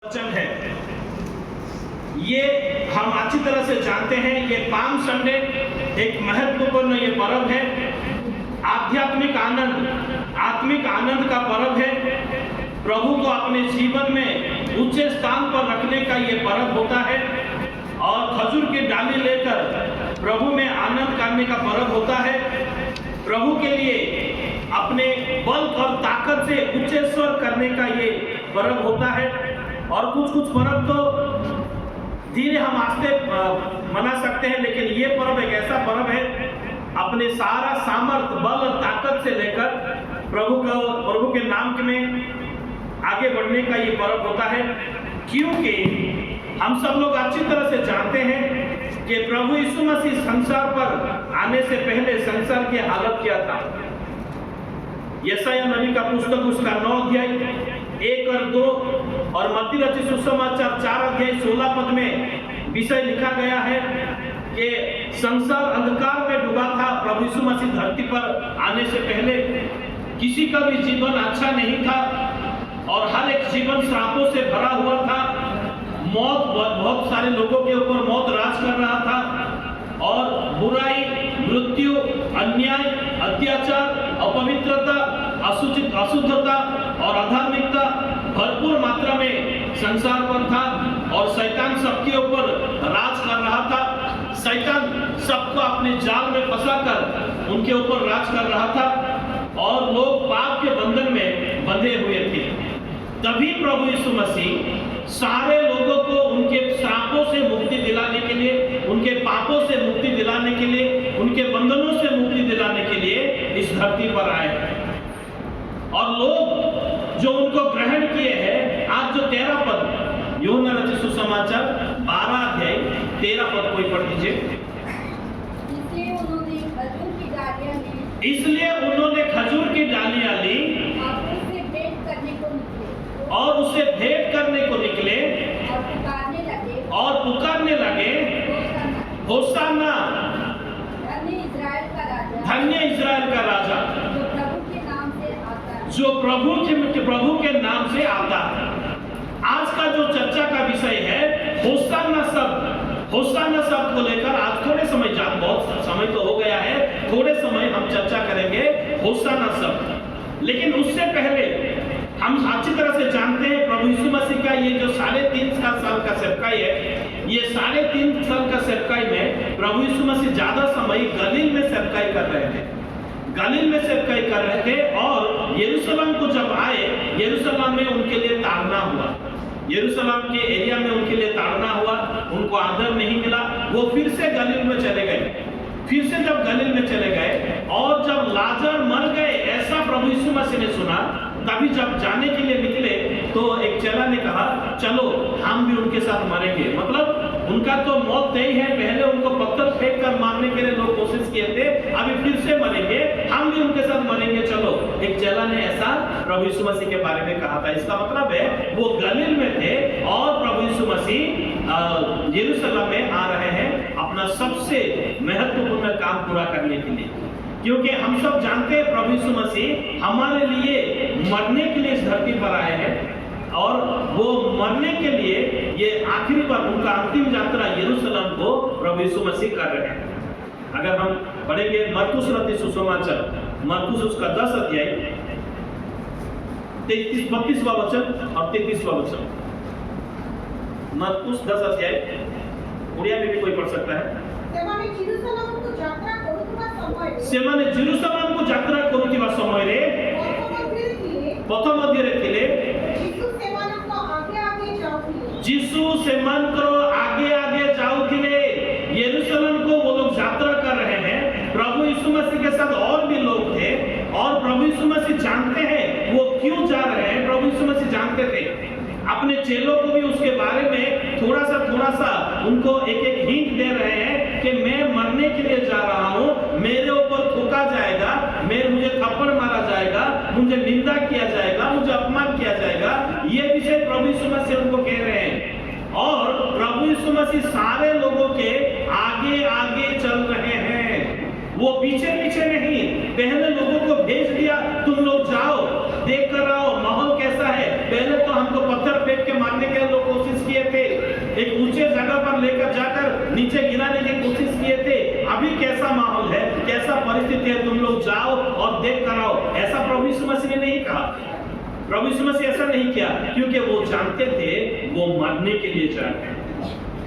वचन है। ये हम अच्छी तरह से जानते हैं। ये पाम संडे एक महत्वपूर्ण ये पर्व है। आध्यात्मिक आनंद का पर्व है। प्रभु को अपने जीवन में उच्च स्थान पर रखने का ये पर्व होता है और खजूर की डाली लेकर प्रभु में आनंद करने का पर्व होता है। प्रभु के लिए अपने बल और ताकत से उच्च स्वर करने का ये पर्व होता है। और कुछ पर्व तो धीरे हम आस्ते मना सकते हैं, लेकिन ये पर्व एक ऐसा पर्व है अपने सारा सामर्थ बल और ताकत से लेकर प्रभु के नाम में आगे बढ़ने का ये पर्व होता है। क्योंकि हम सब लोग अच्छी तरह से जानते हैं कि प्रभु यीशु मसीह संसार पर आने से पहले संसार की हालत क्या था। यशायाह नबी का पुस्तक उसका 9 अध्याय 1 और 2 और मत्ती रचित सुसमाचार 4 अध्याय 16 पद में विषय लिखा गया है कि संसार अंधकार में डूबा था। प्रभु यीशु मसीह धरती पर आने से पहले किसी का भी जीवन अच्छा नहीं था और हर एक जीवन श्रापों से भरा हुआ था। मौत बहुत सारे लोगों के ऊपर मौत राज कर रहा था और बुराई, मृत्यु, अन्याय, अत्याचार, अपवित्रता, अशुद्धता और अधार्मिकता भरपूर मात्रा में संसार पर था और शैतान सबके ऊपर राज कर रहा था। शैतान सबको अपने जाल में फंसाकर उनके ऊपर राज कर रहा था और लोग पाप के बंधन में बंधे हुए थे। तभी प्रभु यीशु मसीह सारे लोगों को उनके श्रापों से मुक्ति दिलाने के लिए, उनके पापों से मुक्ति दिलाने के लिए, उनके बंधनों से मुक्ति दिलाने के लिए इस धरती पर आए और लोग जो उनको ग्रहण किए हैं। आज जो 13 पद यूहन्ना रचित सुसमाचार 12 अध्याय 13 पद कोई पढ़ लीजिए। इसलिए उन्होंने खजूर की डालियां ली और उसे भेंट करने को निकले और पुकारने लगे, होशाना, धन्य इज़राइल का राजा जो प्रभु के नाम से आता है। आज का जो चर्चा का विषय है होशाना शब्द को लेकर आज थोड़े समय बहुत समय तो हो गया है, थोड़े समय हम चर्चा करेंगे होशाना शब्द। लेकिन उससे पहले हम अच्छी तरह से जानते हैं प्रभु यीशु मसीह का ये जो 3.5 साल का सेवकाई है, ये 3.5 साल का सेवकाई में प्रभु यीशु मसीह ज्यादा समय गलील में सेवकाई कर रहे थे। और यरूशलेम को जब आए, यरूशलेम में उनके लिए ताड़ना हुआ, यरूशलेम के एरिया में उनके लिए ताड़ना हुआ, उनको आदर नहीं मिला। वो फिर से गलील में चले गए। फिर से जब गलील में चले गए और जब लाजर मर गए ऐसा प्रभु यीशु मसीह ने सुना, तभी जब जाने के लिए निकले तो एक चेला ने कहा चलो हम भी उनके साथ मरेंगे। मतलब उनका तो मौत तय है, पहले उनको पत्थर फेंक कर मारने के लिए लोग कोशिश किए थे, अभी फिर से मरेंगे, हम भी उनके साथ मरेंगे, चलो। एक चेला ने ऐसा प्रभु यीशु मसीह के बारे में कहा था। इसका मतलब है वो गलील में थे और प्रभु यीशु मसीह यरूशलेम में आ रहे हैं अपना सबसे महत्वपूर्ण काम पूरा करने के लिए। क्योंकि हम सब जानते हैं प्रभु यीशु मसीह हमारे लिए मरने के लिए इस धरती पर आए हैं और वो मरने के लिए ये आखिरी बार उनका अंतिम यात्रा यरूशलेम को प्रभु यीशु मसीह कर रहे हैं। अगर हम पढ़ेंगे मरकुस रचित सुसमाचार, मरकुस उसका 10 अध्याय 32वां वचन और 33वां वचन। मरकुस 10 अध्याय उड़िया में भी कोई पढ़ सकता है। ସେମାନେ ଜେରୁସାଲେମ କୁ ଯାତ୍ରା କରୁଥିବା ସମୟରେ ପଥ ମଧ୍ୟରେ ଥିଲେ यीशु सेमानकर आगे जाऊथिले। यरूशलेम को वो लोग यात्रा कर रहे हैं। प्रभु यीशु मसीह के साथ और भी लोग थे और प्रभु यीशु मसीह जानते हैं वो क्यों जा रहे हैं। प्रभु यीशु मसीह जानते थे। अपने चेलों को भी उसके बारे में थोड़ा सा उनको एक हिंट दे रहे हैं कि मैं मरने के लिए जा रहा हूँ, मेरे ऊपर थूका जाएगा, मुझे थप्पड़ मारा जाएगा, मुझे निंदा किया जाएगा, मुझे अपमान किया जाएगा। ये विषय प्रभु यीशु मसीह उनको कह रहे हैं और प्रभु यीशु मसीह सारे लोगों के आगे चल रहे हैं। वो पीछे नहीं, पहले लोगों को भेज दिया, तुम लोग जाओ, देख कर आओ माहौल कैसा है। पहले तो हमको पत्थर फेंक के मारने के लोग ऊंचे जगह पर लेकर जाकर नीचे गिराने की कोशिश किए थे। अभी कैसा माहौल है, कैसा परिस्थिति है, तुम लोग जाओ और देख कर आओ, ऐसा प्रभु यीशु मसीह ने नहीं कहा। प्रभु यीशु मसीह ऐसा नहीं किया, क्योंकि वो जानते थे वो मरने के लिए जा रहे हैं,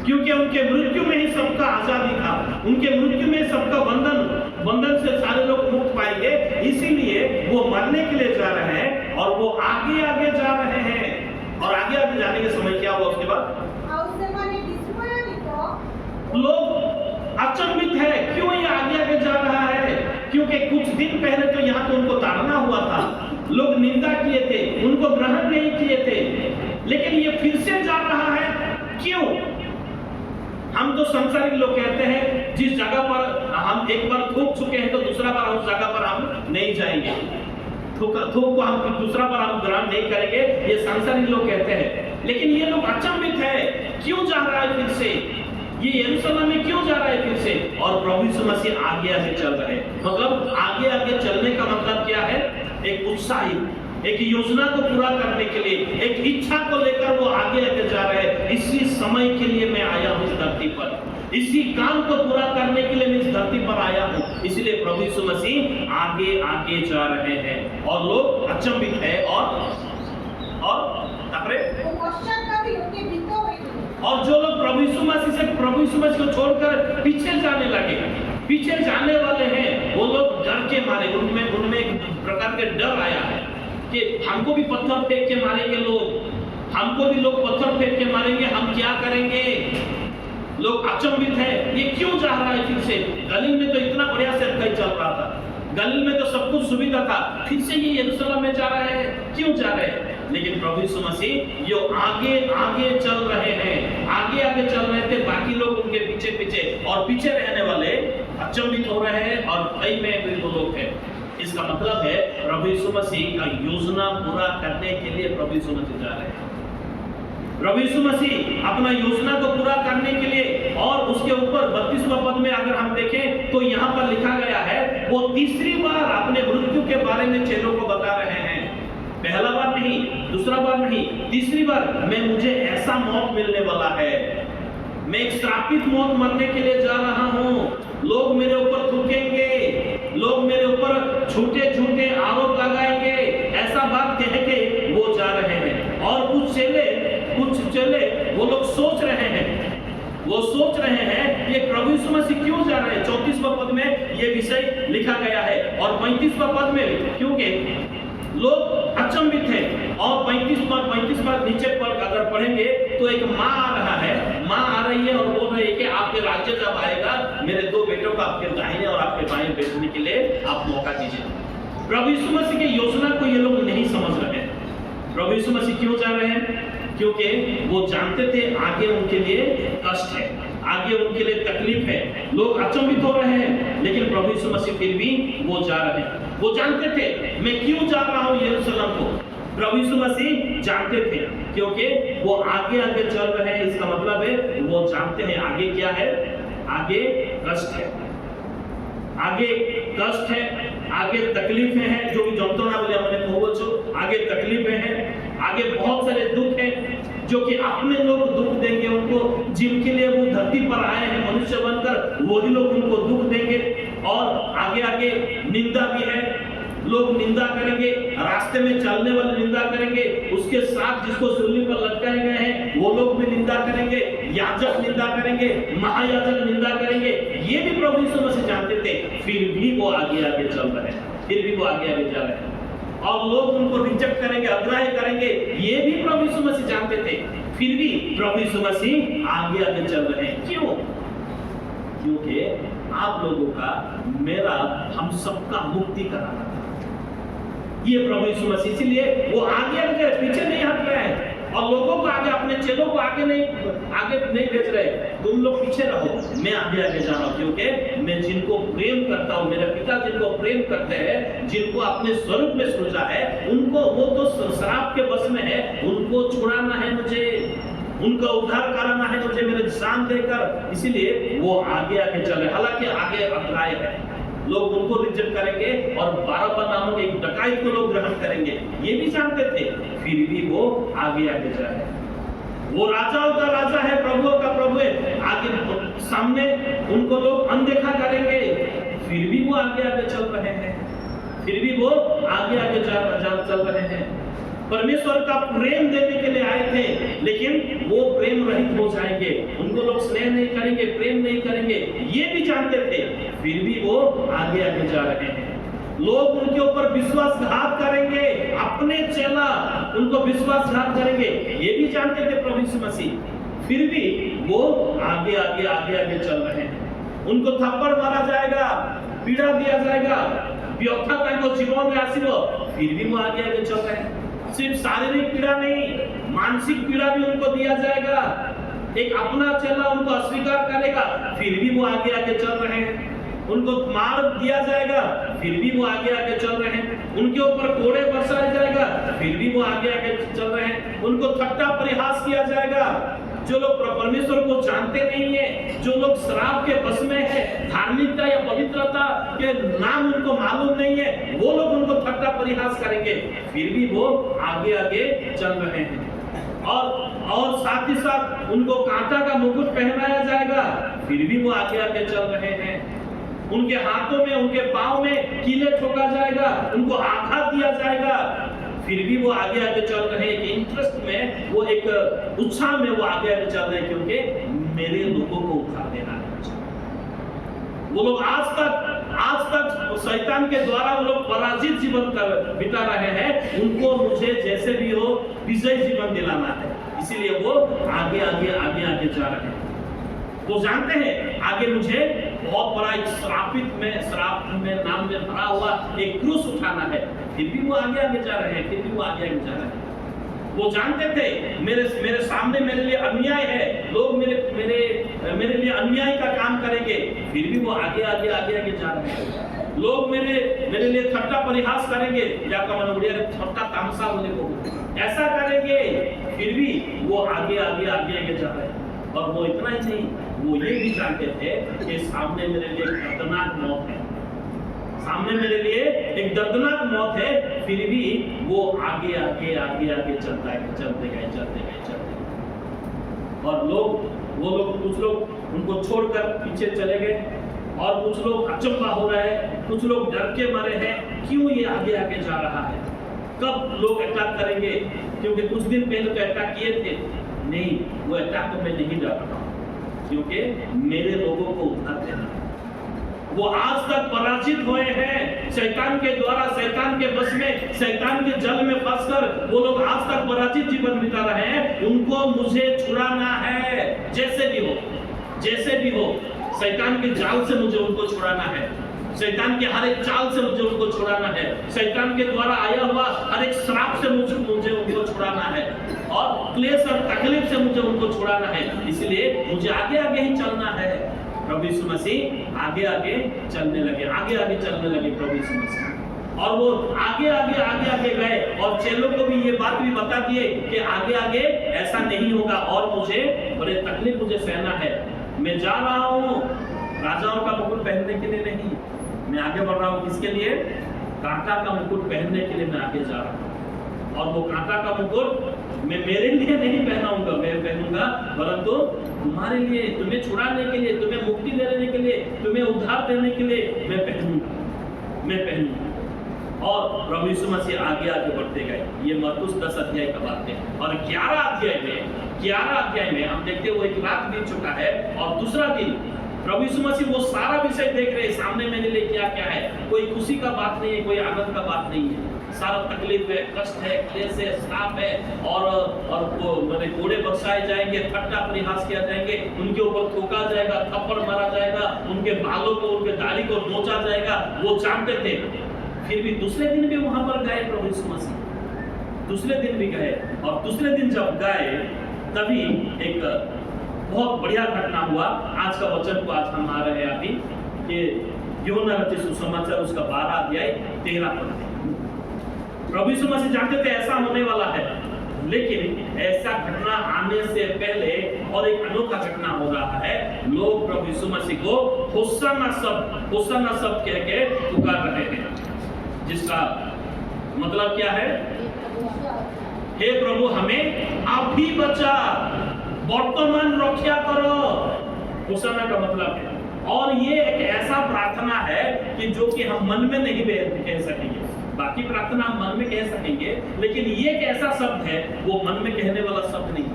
क्योंकि उनके मृत्यु में ही सबका आजादी था, उनके मृत्यु में सबका बंधन से सारे लोग मुक्त पाएंगे, इसीलिए वो मरने के लिए जा रहे हैं और वो आगे आगे जा रहे हैं। और आगे आगे जाने के समय क्या हुआ उसके बाद? लोग अचंभित है, क्यों ये आगे आगे जा रहा है? क्योंकि कुछ दिन पहले तो यहाँ तो उनको ताड़ना हुआ था, लोग निंदा किए थे, उनको ग्रहण नहीं किए थे, लेकिन ये फिर से जा रहा है। क्यों? हम तो संसारिक लोग कहते हैं जिस जगह पर हम एक बार थूक चुके हैं तो दूसरा बार उस जगह पर हम नहीं जाएंगे, थूक को हम दूसरा बार हम ग्रहण नहीं करेंगे, ये संसारिक लोग कहते हैं। लेकिन ये लोग अचंभित है, क्यों जा रहा है फिर से, ये यरूशलेम में क्यों जा रहा है फिर से? और प्रभु यीशु मसीह आगे आगे चल रहे हैं। मतलब आगे आगे चलने का मतलब क्या है? एक उत्साही, एक योजना को पूरा करने के लिए, एक इच्छा को लेकर वो आगे आगे जा रहे हैं। इसी समय के लिए मैं आया हूँ इस धरती पर, इसी काम को पूरा करने के लिए मैं इस धरती पर आया हूँ। इसलिए प्रभु यीशु मसीह आगे आगे जा रहे हैं और लोग अचंभित है और जो लोग प्रभु यीशु मसीह को छोड़कर पीछे जाने लगे, पीछे जाने वाले हैं, वो लोग डर के मारे, उनमें एक प्रकार के डर आया है कि हमको भी पत्थर फेंक के मारेंगे लोग, हमको भी लोग पत्थर फेंक के मारेंगे, हम क्या करेंगे? लोग अचंभित है, ये क्यों जा रहा है फिर से? गलील में तो इतना बढ़िया से कहीं चल रहा था, गलील में तो सब कुछ सुविधा था, फिर से ये यरूशलेम में जा रहा है, क्यों जा रहे हैं? लेकिन प्रभु यीशु मसीह जो आगे आगे चल रहे हैं, आगे आगे चल रहे थे, बाकी लोग उनके पीछे पीछे, और पीछे रहने वाले अचंभित हो रहे हैं और भय में भी वो लोग हैं। इसका मतलब है प्रभु यीशु मसीह का योजना पूरा करने के लिए प्रभु यीशु मसीह जा रहे हैं। प्रभु यीशु मसीह अपना योजना को पूरा करने के लिए, और उसके ऊपर 32वां पद में अगर हम देखें तो यहाँ पर लिखा गया है, वो तीसरी बार अपने मृत्यु के बारे में चेलों को बता रहे हैं। पहला बार नहीं, दूसरा बार नहीं, तीसरी बार, मुझे ऐसा मौत मिलने वाला है, मैं एक श्रापित मौत मरने के लिए जा रहा हूँ, लोग मेरे ऊपर थूकेंगे, लोग मेरे ऊपर झूठे झूठे आरोप लगाएंगे, ऐसा बात कह के वो जा रहे हैं। और कुछ चेले वो लोग सोच रहे हैं ये प्रभु यीशु मसीह क्यों जा रहे हैं। 34वां पद में ये विषय लिखा गया है और 35वां पद में, क्योंकि लोग अचंभित हैं। और 35वां नीचे पर अगर पढ़ेंगे तो एक माँ आ रही है और बोल रही है कि आपके राज्य जब आएगा, मेरे 2 बेटों को आपके दाहिने और आपके बाएं बैठने के लिए आप मौका दीजिए। प्रभु यीशु मसीह की योजना को ये लोग नहीं समझ रहे हैं। प्रभु यीशु मसीह क्यों जा रहे हैं? क्योंकि वो जानते थे आगे उनके लिए कष्ट है, आगे उनके लिए तकलीफ है, लोग अचंभित हो रहे हैं, लेकिन प्रभु यीशु मसीह फिर भी वो जा रहे हैं। वो जानते थे मैं क्यों जा रहा हूँ यरूशलेम को, प्रभु यीशु मसीह जानते थे, क्योंकि वो आगे आगे चल रहे हैं। इसका मतलब है वो जानते हैं आगे क्या है, आगे कष्ट है, आगे तकलीफें हैं, जो भी जंतुना बोले हमने कहूँ, आगे तकलीफें हैं, आगे बहुत सारे दुख हैं जो कि अपने लोग दुख देंगे उनको, जिनके लिए वो धरती पर आए हैं मनुष्य बनकर, वही लोग उनको दुख देंगे। और आगे निंदा भी है, लोग निंदा करेंगे, रास्ते में चलने वाले निंदा करेंगे, उसके साथ जिसको सूली पर लटकाए गए हैं वो लोग भी निंदा करेंगे, याजक निंदा करेंगे, महायाजक निंदा करेंगे। ये भी प्रभु यीशु मसीह जानते थे, फिर भी वो आगे आगे चल रहे हैं, फिर भी वो आगे आगे जा रहे हैं। और लोग उनको रिजेक्ट करेंगे, अग्राह्य करेंगे, ये भी प्रभु यीशु मसीह जानते थे, फिर भी प्रभु यीशु मसीह आगे आगे चल रहे हैं। क्यों? क्योंकि आप लोगों का, मेरा, हम सबका मुक्ति कराना था ये प्रभु यीशु मसीह। इसलिए वो आगे आगे, पीछे नहीं हट रहे हैं और लोगों को आगे, अपने चेलों को आगे नहीं भेज रहे, तुम लोग पीछे रहो, मैं आगे आगे जा रहा हूँ। क्योंकि मैं जिनको प्रेम करता हूँ, मेरे पिता जिनको प्रेम करते हैं, जिनको अपने स्वरूप में सृजा है, उनको, वो तो शराब के बस में है, उनको छुड़ाना है मुझे, उनका उद्धार कराना है मुझे मेरे जान देकर। इसीलिए वो आगे आगे चले, हालांकि आगे अग्राह्य है, लोग उनको रिजेक्ट करेंगे और बारब्बा नामक एक डकैत को लोग ग्रहण करेंगे, ये भी जानते थे, फिर भी वो आगे आगे जा रहे हैं। वो राजाओं का राजा है, प्रभुओं का प्रभु सामने उनको लोग अनदेखा करेंगे, फिर भी वो आगे आगे चल रहे हैं, फिर भी वो आगे आगे चल रहे हैं। परमेश्वर का प्रेम देने के लिए आए थे, लेकिन वो प्रेम रहित हो जाएंगे, उनको लोग स्नेह नहीं करेंगे, प्रेम नहीं करेंगे, ये भी जानते थे, फिर भी वो आगे आगे जा रहे हैं। लोग उनके ऊपर विश्वासघात करेंगे, अपने चेला उनको विश्वासघात करेंगे, ये भी जानते थे प्रभु यीशु मसीह, फिर भी वो आगे आगे आगे आगे चल रहे हैं। उनको थप्पड़ मारा जाएगा, पीड़ा दिया जाएगा, व्यथा को जीवन में आसीबो, फिर भी वो आगे आगे चल रहे हैं। सिर्फ शारीरिक पीड़ा नहीं, मानसिक पीड़ा भी उनको दिया जाएगा। एक अपना चेला उनको अस्वीकार करेगा, फिर भी वो आगे आगे चल रहे हैं। उनको मार दिया जाएगा, फिर भी वो आगे आगे चल रहे हैं। उनके ऊपर कोड़े बरसाया जाएगा, फिर भी वो आगे आगे चल रहे हैं। उनको ठट्टा परिहास किया जाएगा। जो लोग परमेश्वर को जानते नहीं है, जो लोग शराब के बस में है, धार्मिकता या पवित्रता के नाम उनको मालूम नहीं है, वो लोग उनको ठट्टा परिहास करेंगे, फिर भी वो आगे आगे चल रहे हैं। और साथ ही साथ उनको कांटा का मुकुट पहनाया जाएगा, फिर भी वो आगे आगे चल रहे हैं। उनके हाथों में, उनके पांव में कीले ठोका जाएगा, उनको आघात दिया जाएगा, फिर भी वो आगे आगे चल रहे हैं। इंटरेस्ट में, वो एक उत्साह में वो आगे आगे चल रहे हैं, क्योंकि मेरे लोगों को उद्धार देना है। वो लोग आज तक शैतान के द्वारा वो लोग पराजित जीवन बिता रहे हैं, उनको मुझे जैसे भी हो विजय जीवन दिलाना है, इसीलिए वो आगे आगे आगे आगे जा रहे हैं। वो जानते हैं आगे मुझे बहुत बड़ा एक श्राप में नाम में भरा हुआ एक क्रूस उठाना है, फिर भी वो आगे आगे जा रहे हैं, फिर भी वो आगे आगे जा रहे हैं। वो जानते थे मेरे सामने मेरे लिए अन्याय है, लोग मेरे लिए अन्याय का काम करेंगे, फिर भी वो आगे आगे आगे आगे जा रहे हैं। लोग मेरे लिए ठट्टा परिहास करेंगे, या का मन उड़िया ठट्टा तामसा बोले को ऐसा करेंगे, फिर भी वो आगे आगे आगे आगे जा रहे हैं। और वो इतना ही नहीं, वो ये भी जानते थे कि सामने मेरे लिए एक दर्दनाक मौत है, सामने मेरे लिए एक दर्दनाक मौत है, फिर भी वो आगे आगे आगे आगे चलते गए। और वो लोग कुछ लोग उनको छोड़कर पीछे चले गए, और कुछ लोग अचंभा हो रहे हैं, कुछ लोग डर के मारे हैं, क्यों ये आगे आगे जा रहा है, कब लोग अटैक करेंगे, क्योंकि कुछ दिन पहले तो अटैक किए थे। नहीं, वो अटैक को मैं नहीं डर रहा हूं, क्योंकि मेरे लोगों को उद्धार देना है। वो आज तक पराजित हुए हैं शैतान के द्वारा, शैतान के बस में, शैतान के जल में फंसकर वो लोग आज तक पराजित जीवन बिता रहे हैं। उनको मुझे छुड़ाना है, जैसे भी हो शैतान के जाल से मुझे उनको छुड़ाना है, शैतान के हर एक चाल से मुझे उनको छुड़ाना है, शैतान के द्वारा आया हुआ हर एक श्राप से मुझे उनको छुड़ाना है, और क्लेश और तकलीफ से मुझे उनको छुड़ाना है। इसलिए मुझे आगे आगे ही चलना है। प्रभु यीशु मसीह आगे आगे चलने लगे प्रभु यीशु मसीह, और वो आगे आगे गए, और चेलों को भी ये बात भी बता दिए कि आगे आगे ऐसा नहीं होगा, और मुझे बड़े तकलीफ मुझे सहना है। मैं जा रहा हूँ राजाओं का मुकुट पहनने के लिए नहीं, मैं आगे बढ़ रहा हूँ किसके लिए? कांटा का मुकुट पहनने के लिए मैं आगे जा रहा हूँ। और वो कांटा का मुकुट मैं मेरे लिए नहीं पहनाऊंगा, मैं पहनूंगा परंतु तुम्हारे लिए, तुम्हें छुड़ाने के लिए, तुम्हें मुक्ति देने के लिए, तुम्हें उद्धार देने के लिए मैं पहनूंगा। और प्रभु यीशु मसीह आगे आगे बढ़ते गए। ये मरकुस 10 अध्याय का बात है। और 11 अध्याय में हम देखते हैं वो एक रात बीत चुका है, और दूसरा दिन प्रभु यीशु मसीह वो सारा विषय देख रहे हैं, सामने मेरे लिए क्या क्या है। कोई खुशी का बात नहीं है, कोई आनंद का बात नहीं है, सारा तकलीफ है, कष्ट है, क्लेश है, श्राप है, और वो मैंने कोड़े बरसाए जाएंगे, ठट्टा परिहास किया जाएंगे, उनके ऊपर थूका जाएगा, थप्पड़ मारा जाएगा, उनके बालों को, उनके दाढ़ी को नोचा जाएगा। वो जानते थे। फिर भी दूसरे दिन भी वहां पर गए प्रभु यीशु मसीह, दूसरे दिन भी गए, और दूसरे दिन जब गए तभी एक बहुत बढ़िया घटना हुआ। आज का वचन को आज हम आ रहे हैं अभी कि यूहन्ना रचित सुसमाचार उसका 12 अध्याय 13 पद। प्रभु यीशु मसीह जानते थे ऐसा होने वाला है, लेकिन ऐसा घटना आने से पहले और एक अनोखा घटना हो रहा है। लोग प्रभु यीशु मसीह को होशाना शब्द कह के पुकार रहे हैं, जिसका मतलब क्या है? हे प्रभु हमें आप भी बचा, वर्तमान रक्षा करो। होशाना का मतलब है। और ये एक ऐसा प्रार्थना है कि जो कि हम मन में नहीं कह सकेंगे। बाकी प्रार्थना हम मन में कह सकेंगे, लेकिन ये एक ऐसा शब्द है वो मन में कहने वाला शब्द नहीं।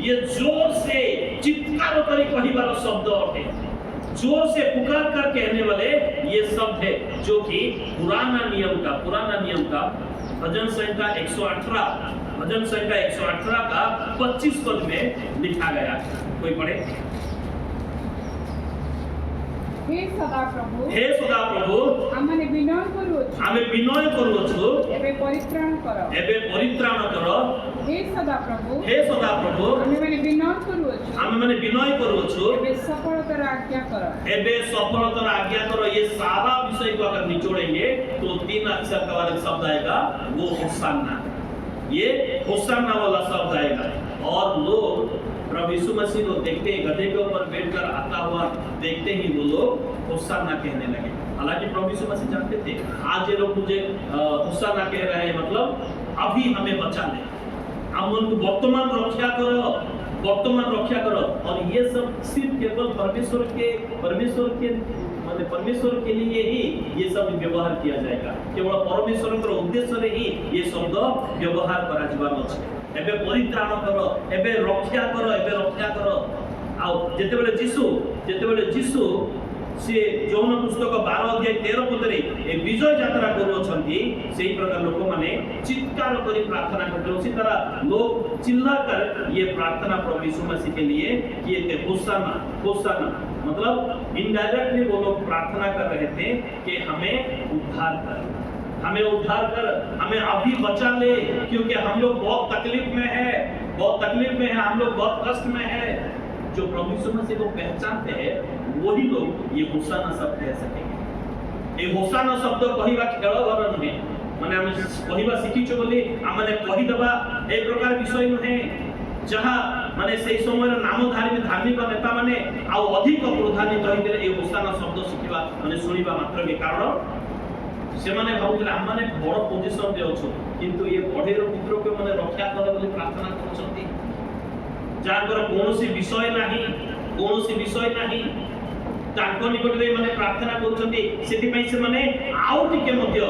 ये जोर से चित्कार करी कहिबार शब्द है, जोर से पुकार कर कहने वाले ये शब्द है, जो कि पुराना नियम का भजन संहिता 118 का 25 पद में लिखा गया है। कोई पढ़े। हे सदाप्रभु आमे विनय करूछु एबे परित्राण कर। हे सदाप्रभु आमे विनय करूछु एबे सफलतार आज्ञा कर। ये सारा विषय को अगर निचोड़ेंगे तो 3 अक्षर का वाला शब्द आएगा, वो होशाना। ये होशाना वाला शब्द आएगा। और लोग प्रभु यीशु मसीह को देखते ही, गधे के ऊपर बैठकर आता हुआ देखते ही वो लोग होशाना कहने लगे। हालांकि प्रभु यीशु मसीह जानते थे आज ये लोग मुझे होशाना कह रहे हैं, मतलब अभी हमें बचा ले, हम उनको वर्तमान रक्षा करो। और ये सब सिर्फ केवल परमेश्वर के लिए ही ये सब व्यवहार किया जाएगा। केवल परमेश्वर के उद्देश्य ही ये शब्द व्यवहार करा जीवन अछि। एबे परित्राण करो, एबे रक्षा करो। आ जेतेबेले जीसु से जौन पुस्तक 12 अध्याय 13 पदरे ए विजय यात्रा करूछंती, सेही प्रकार लोक माने चित्कार करी प्रार्थना करते। उसी तरह लोग चिल्लाकर ये प्रार्थना प्रभु यीशु मसीह के लिए किए थे, होशाना। मतलब इनडायरेक्टली वो लोग प्रार्थना कर रहे थे कि हमें उद्धार कर, हमें अभी बचा ले, क्योंकि हम लोग बहुत तकलीफ में है, हम लोग बहुत कष्ट में है। जो प्रभु यीशु मसीह को पहचानते हैं वही लोग ये होशाना शब्द कह सकेंगे। ये होशाना शब्द कहिबा खेल घर नुहे, माने हम कहिबा शिखिछु बोली आमने कहि देबा ए प्रकार विषय नुहे, जहां माने से समय नामधारी धार्मिक नेता माने आ अधिक प्रधानित होइते ए होशाना शब्द शिखिबा माने सुनिबा मात्र के कारण से माने भाबुले हम माने बड़ पोजीशन दे अछो, किंतु ये पढ़ेर पुत्र के माने रक्षा करे बोली प्रार्थना करछंती। जाकर कौनसी विषय नाही ताको निकटरे माने प्रार्थना करछंती। सेति पई से माने आउ टिके मध्य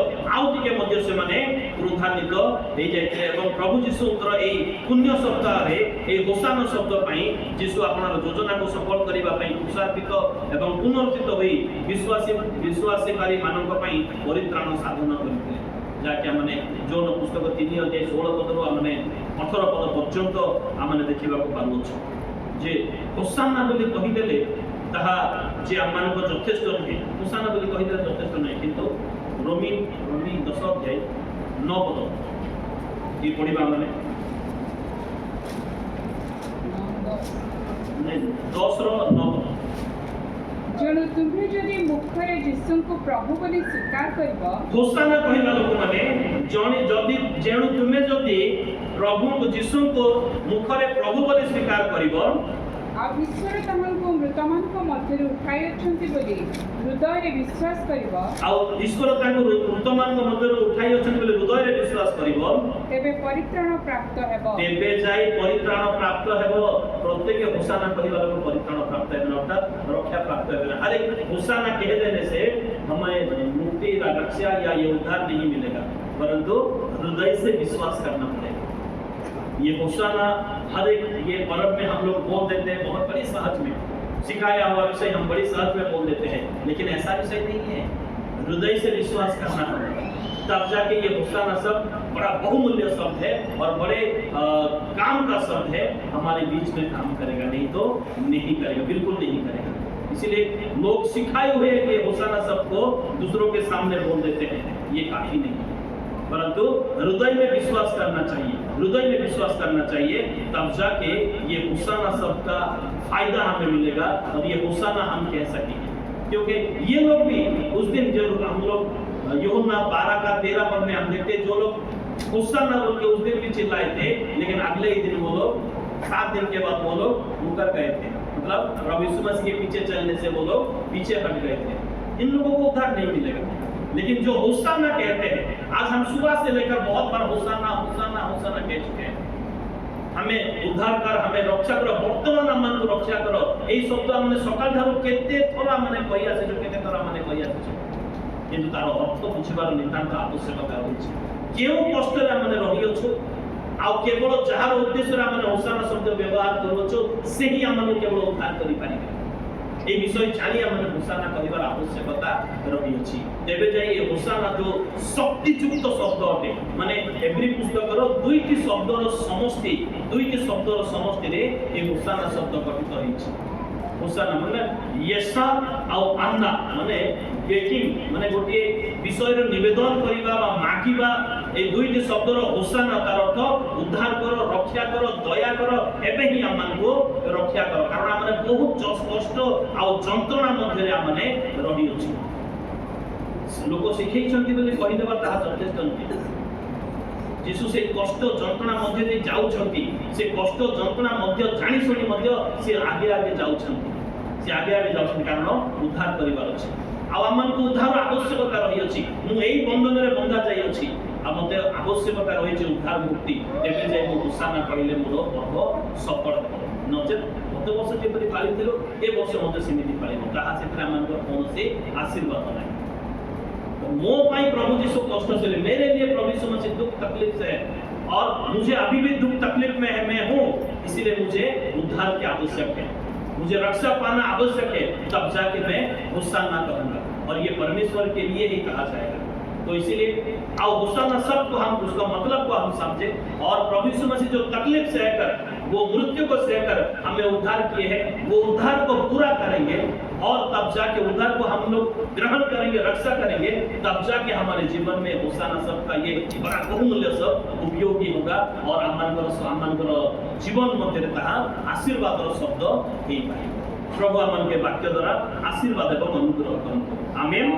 से माने क्रोधान्वित हो जाइते। एवं प्रभु यीशुଙ୍କର एई पुण्य सप्ताह रे एई होशाना शब्द पई यीशु आपनर योजना को सफल करिबा पई उत्साहित एवं पुनर्जित होई विश्वासीकारी मानक पई परित्राण साधन करिते। जाके हमने जोन पुस्तक 3 अध्याय 16 पदरु हमने 18 पद पर्यंत हमने देखिबा को पारुछ जे होशाना बोली कहि देले ताहा जे हमन को यथेष्ट नहे। होशाना बोली कहि देले यथेष्ट नहे, किंतु रोमी 10 अध्याय 9 पद ये पढिबा हमने 10 रो 9 पद। जणु तुम्हें जदि मुखरे यीशु को प्रभु बोली स्वीकार करिबो, होशाना कहिबा लोक माने जेणु तुमे जदि प्रभु यीशु को मुखरे प्रभु बोली स्वीकार करिबो आ ईश्वर तमनको मृतमानक मध्य उठाई अछंती बोली हृदय रे विश्वास करिबो, आ ईश्वर ताको मृतमानक मध्य उठाई अछंती बोली हृदय रे विश्वास करिबो, तेबे परित्राण प्राप्त हेबो। तेबे जाई परित्राण प्राप्त हेबो। प्रत्येक होशाना कहिबा लोक परित्राण प्राप्त हेबे, अर्थात रक्षा प्राप्त हेबे। अरे होशाना कह देने से हमें मुक्ति या रक्षा या ये उद्धार नहीं मिलेगा, परंतु हृदय से विश्वास करना पड़ेगा। ये होशाना हर एक ये पर्व में हम लोग बोल देते हैं, बहुत बड़ी सहज में सिखाया हुआ विषय हम बड़ी सहज में बोल देते हैं, लेकिन ऐसा विषय नहीं है। हृदय से विश्वास करना पड़ेगा, तब जाके ये होशाना शब्द बड़ा बहुमूल्य शब्द है और बड़े काम का शब्द है, हमारे बीच में काम करेगा, नहीं तो नहीं करेगा, बिल्कुल नहीं करेगा। इसीलिए लोग सिखाए हुए हैं कि होशाना शब्द को दूसरों के सामने बोल देते हैं, ये काफी नहीं है, परंतु हृदय में विश्वास करना चाहिए, तब जाके ये होशाना शब्द का फायदा हमें मिलेगा और ये होशाना हम कह सकेंगे। क्योंकि ये लोग भी उस दिन जब हम लोग यूहन्ना 12 का 13 पद में हम देखते जो लोग होशाना बोल के उस दिन भी चिल्लाए थे, लेकिन अगले ही दिन वो लोग 7 दिन के बाद वो लोग मुकर गए थे। मतलब प्रभु यीशु मसीह के पीछे चलने से वो लोग पीछे हट गए थे। इन लोगों को उद्धार नहीं मिलेगा। लेकिन जो होशाना कहते हैं, आज हम सुबह से लेकर बहुत बार होशाना कह चुके हैं। हमें उद्धार कर, हमें रक्षा करो, वर्तमान मन को रक्षा करो, এই শব্দ মানে সকাল ধারু কেতে থরা মানে কই আছে কেতে থরা মানে কই আছে কিন্তু তার অর্থ বুঝিবার নিতান্ত আবশ্যকতা রয়েছে কেউ কষ্টরে মানে রহিଅଛୁ ଆଉ କେବଳ ଯାହାର ଉଦ୍ଦେଶ୍ୟରେ ଆମେ ହୋସାନା ଶବ୍ଦ ବ୍ୟବହାର କରୁଛୁ ସେହି ଆମକୁ କେବଳ ଉଦ୍ଧାର କରିପାରିବେ এই বিষয় জানি আমাদের হোসানা করিবার আবশ্যকতা রয়েছে তেবে যাই এই হোসানা जो শক্তিযুক্ত শব্দ অটে মানে এভরি পুস্তকর দুইটি শব্দর সমষ্টিরে এই হোসানা শব্দ গঠিত হয়েছে হোসানা মানে ইয়েসা আর আন্না মানে গেটিং মানে গোটিয়ে বিষয়ের নিবেদন করিবা বা মাগিবা এই দুইটি শব্দর হোসানা তার অর্থ উদ্ধার করো রক্ষা করো দয়া করো এবে হি আমানকু রক্ষা করো কারণ আমরা বহুত কষ্ট আর যন্ত্রণা মধ্যে আমরা রহিଅଛୁ লোক শিখাইছন্তি বলে কহিদেবা তাহা যথেষ্ট নহে যিশু সেই কষ্ট যন্ত্রণা মধ্যে দিয়ে যাউছন্তি সেই কষ্ট যন্ত্রণা মধ্যে জানি শুনি মধ্যে সে আগে যাউছন্তি কারণ উদ্ধার করিবার আছে ଆଉ ଆମକୁ ଉଦ୍ଧାର ଆବଶ୍ୟକତା ରହିଅଛି ମୁଁ ଏଇ ବନ୍ଧନରେ ବନ୍ଧା ଯାଇଅଛି ଆଉ ମୋତେ ଆବଶ୍ୟକତା ରହିଛି ଉଦ୍ଧାର ମୁକ୍ତି ତେବେ ଯାଇ ମୁଁ ହୋସାନା କହିଲେ ମୋର ପର୍ବ ସଫଳ ହେବ ନଚେତ ଗତ ବର୍ଷ ଯେପରି ପାଳିଥିଲୁ ଏ ବର୍ଷ ମୋତେ ସେମିତି ପାଳିବ ତାହା ସେଥିରେ ଆମମାନଙ୍କର କୌଣସି ଆଶୀର୍ବାଦ ନାହିଁ ମୋ ପାଇଁ ପ୍ରଭୁ ଯୀଶୁ କଷ୍ଟ ସହିଲେ मेरे लिए प्रभु यीशु मसीह दुख तकलीफ से और मुझे अभी भी दुख तकलीफ में है मैं हूँ इसीलिए मुझे उद्धार की आवश्यक है मुझे रक्षा पाना आवश्यक है तब जाके मैं होसाना कहूंगा और ये परमेश्वर के लिए ही कहा जाएगा तो इसीलिए आओ होसाना शब्द को हम उसका मतलब को हम समझे और प्रभु यीशु मसीह जो तकलीफ सहकर वो मृत्यु को सहकर हमें उद्धार किए हैं वो उद्धार को पूरा करेंगे और तब जाके उद्धार को हम लोग ग्रहण करेंगे रक्षा करेंगे तब जाके हमारे जीवन में होसाना शब्द का ये बड़ा बहुमूल्य शब्द उपयोगी होगा और हमारे जीवन मध्य आशीर्वाद शब्द ही पाए प्रभु आम के वाक्य द्वारा आशीर्वाद एवं अनुग्रह करते आमेन।